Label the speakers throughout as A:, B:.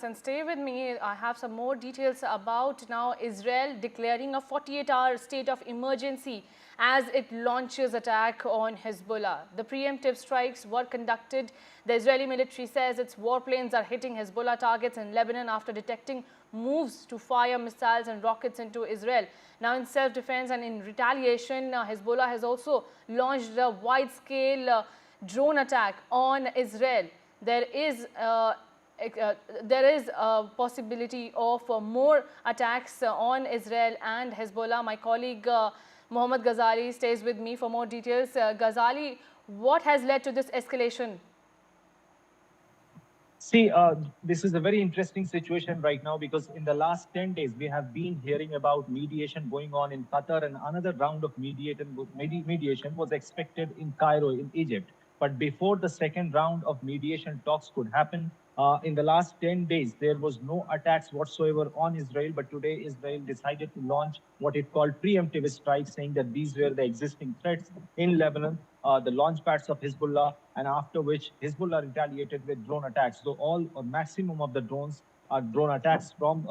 A: And stay with me. I have some more details about now Israel declaring a 48-hour state of emergency as it launches attack on Hezbollah. The preemptive strikes were conducted. The Israeli military says its warplanes are hitting Hezbollah targets in Lebanon after detecting moves to fire missiles and rockets into Israel. Now, in self-defense and in retaliation, Hezbollah has also launched a wide-scale drone attack on Israel. There is a possibility of more attacks on Israel and Hezbollah. My colleague Mohammad Ghazali stays with me for more details. Ghazali, what has led to this escalation?
B: See, this is a very interesting situation right now because in the last 10 days, we have been hearing about mediation going on in Qatar, and another round of mediation was expected in Cairo, in Egypt. But before the second round of mediation talks could happen, in the last 10 days, there was no attacks whatsoever on Israel. But today, Israel decided to launch what it called preemptive strikes, saying that these were the existing threats in Lebanon, the launch pads of Hezbollah, and after which Hezbollah retaliated with drone attacks. So all maximum of the drone attacks from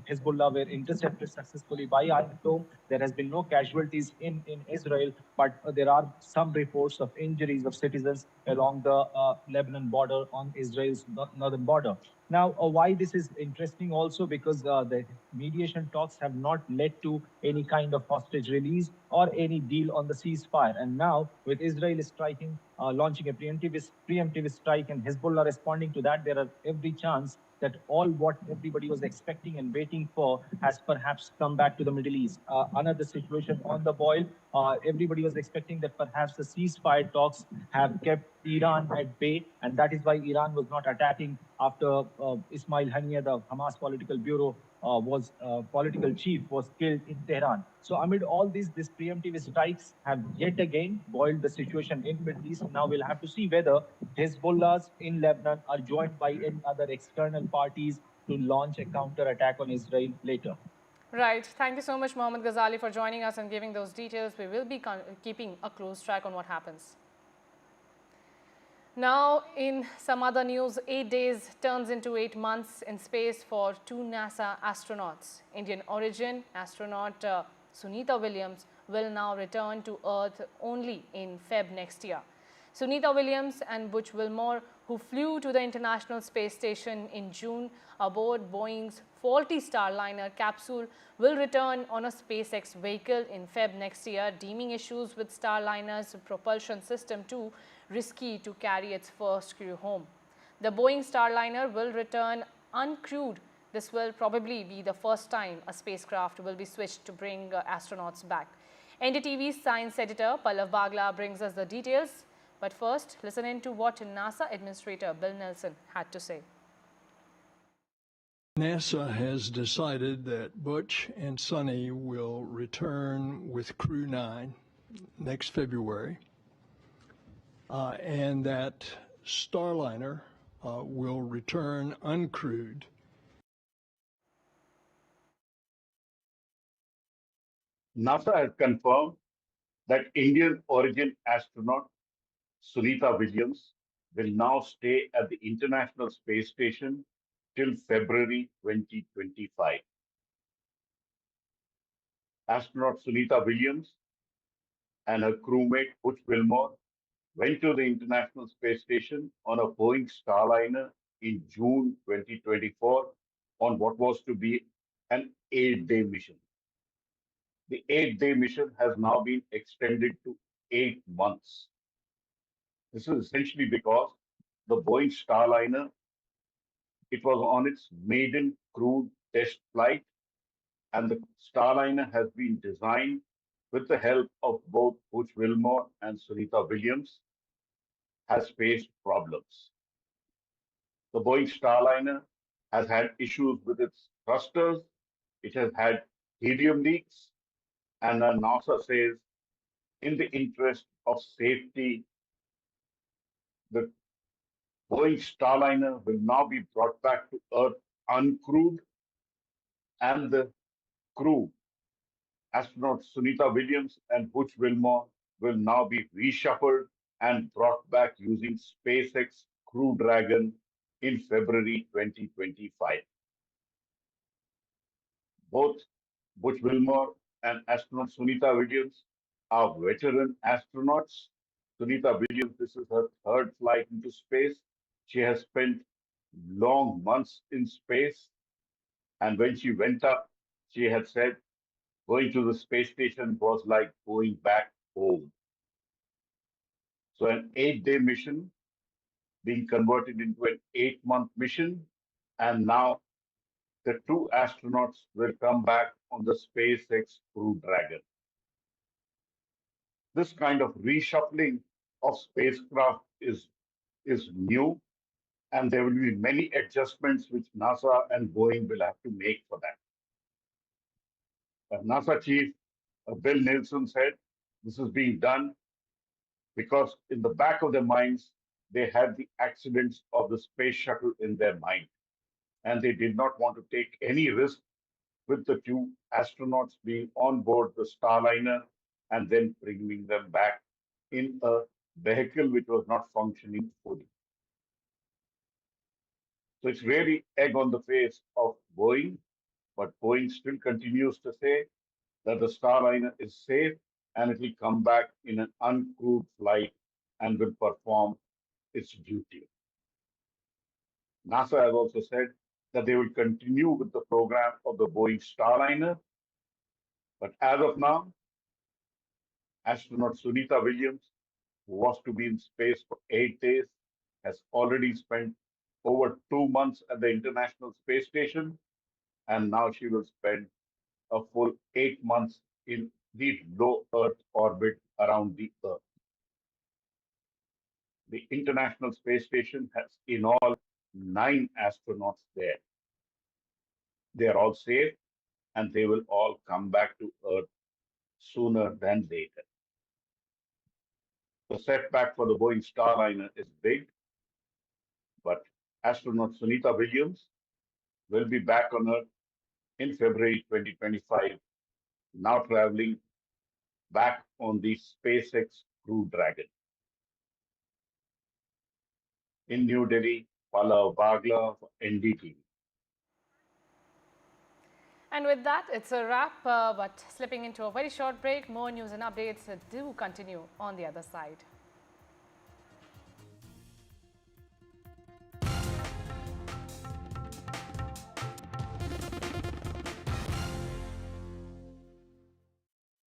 B: Hezbollah were intercepted successfully by Iron Dome. There has been no casualties in Israel, but there are some reports of injuries of citizens along the Lebanon border on Israel's northern border. Now, why this is interesting also because the mediation talks have not led to any kind of hostage release or any deal on the ceasefire. And now, with Israel striking, launching a preemptive strike and Hezbollah responding to that, there are every chance that all what everybody was expecting and waiting for has perhaps come back to the Middle East. Another situation on the boil. Everybody was expecting that perhaps the ceasefire talks have kept Iran at bay, and that is why Iran was not attacking after Ismail Haniyeh, the Hamas political bureau, political chief, was killed in Tehran. So amid all these preemptive strikes have yet again boiled the situation in Middle East. Now we'll have to see whether Hezbollahs in Lebanon are joined by any other external parties to launch a counter attack on Israel later.
A: Right. Thank you so much, Mohammad Ghazali, for joining us and giving those details. We will be keeping a close track on what happens. Now, in some other news, 8 days turns into 8 months in space for two NASA astronauts. Indian origin astronaut Sunita Williams will now return to Earth only in Feb next year. Sunita Williams and Butch Wilmore, who flew to the International Space Station in June aboard Boeing's faulty Starliner capsule, will return on a SpaceX vehicle in Feb next year, deeming issues with Starliner's propulsion system too risky to carry its first crew home. The Boeing Starliner will return uncrewed. This will probably be the first time a spacecraft will be switched to bring astronauts back. NDTV's science editor Pallav Bagla brings us the details. But first, listen in to what NASA Administrator Bill Nelson had to say.
C: NASA has decided that Butch and Sonny will return with Crew 9 next February, and that Starliner will return uncrewed.
D: NASA has confirmed that Indian origin astronaut Sunita Williams will now stay at the International Space Station till February 2025. Astronaut Sunita Williams and her crewmate Butch Wilmore went to the International Space Station on a Boeing Starliner in June 2024 on what was to be an 8-day mission. The 8-day mission has now been extended to 8 months. This is essentially because the Boeing Starliner, it was on its maiden crewed test flight, and the Starliner has been designed with the help of both Butch Wilmore and Sunita Williams, has faced problems. The Boeing Starliner has had issues with its thrusters, it has had helium leaks, and NASA says in the interest of safety, the Boeing Starliner will now be brought back to Earth uncrewed, and the crew, astronauts Sunita Williams and Butch Wilmore, will now be reshuffled and brought back using SpaceX Crew Dragon in February 2025. Both Butch Wilmore and astronaut Sunita Williams are veteran astronauts. Sunita Williams, this is her third flight into space. She has spent long months in space. And when she went up, she had said going to the space station was like going back home. So an 8-day mission being converted into an 8-month mission. And now the two astronauts will come back on the SpaceX Crew Dragon. This kind of reshuffling of spacecraft is new, and there will be many adjustments which NASA and Boeing will have to make for that. NASA chief Bill Nelson said this is being done because in the back of their minds, they had the accidents of the space shuttle in their mind. And they did not want to take any risk with the two astronauts being on board the Starliner and then bringing them back in a vehicle which was not functioning fully. So it's really egg on the face of Boeing, but Boeing still continues to say that the Starliner is safe and it will come back in an uncrewed flight and will perform its duty. NASA has also said that they will continue with the program of the Boeing Starliner, but as of now, astronaut Sunita Williams, who was to be in space for 8 days, has already spent over 2 months at the International Space Station, and now she will spend a full 8 months in the low Earth orbit around the Earth. The International Space Station has in all 9 astronauts there. They are all safe and they will all come back to Earth sooner than later. The setback for the Boeing Starliner is big, but astronaut Sunita Williams will be back on Earth in February 2025, now traveling back on the SpaceX Crew Dragon. In New Delhi, Pallav Bagla for NDTV.
A: And with that, it's a wrap, but slipping into a very short break. More news and updates do continue on the other side.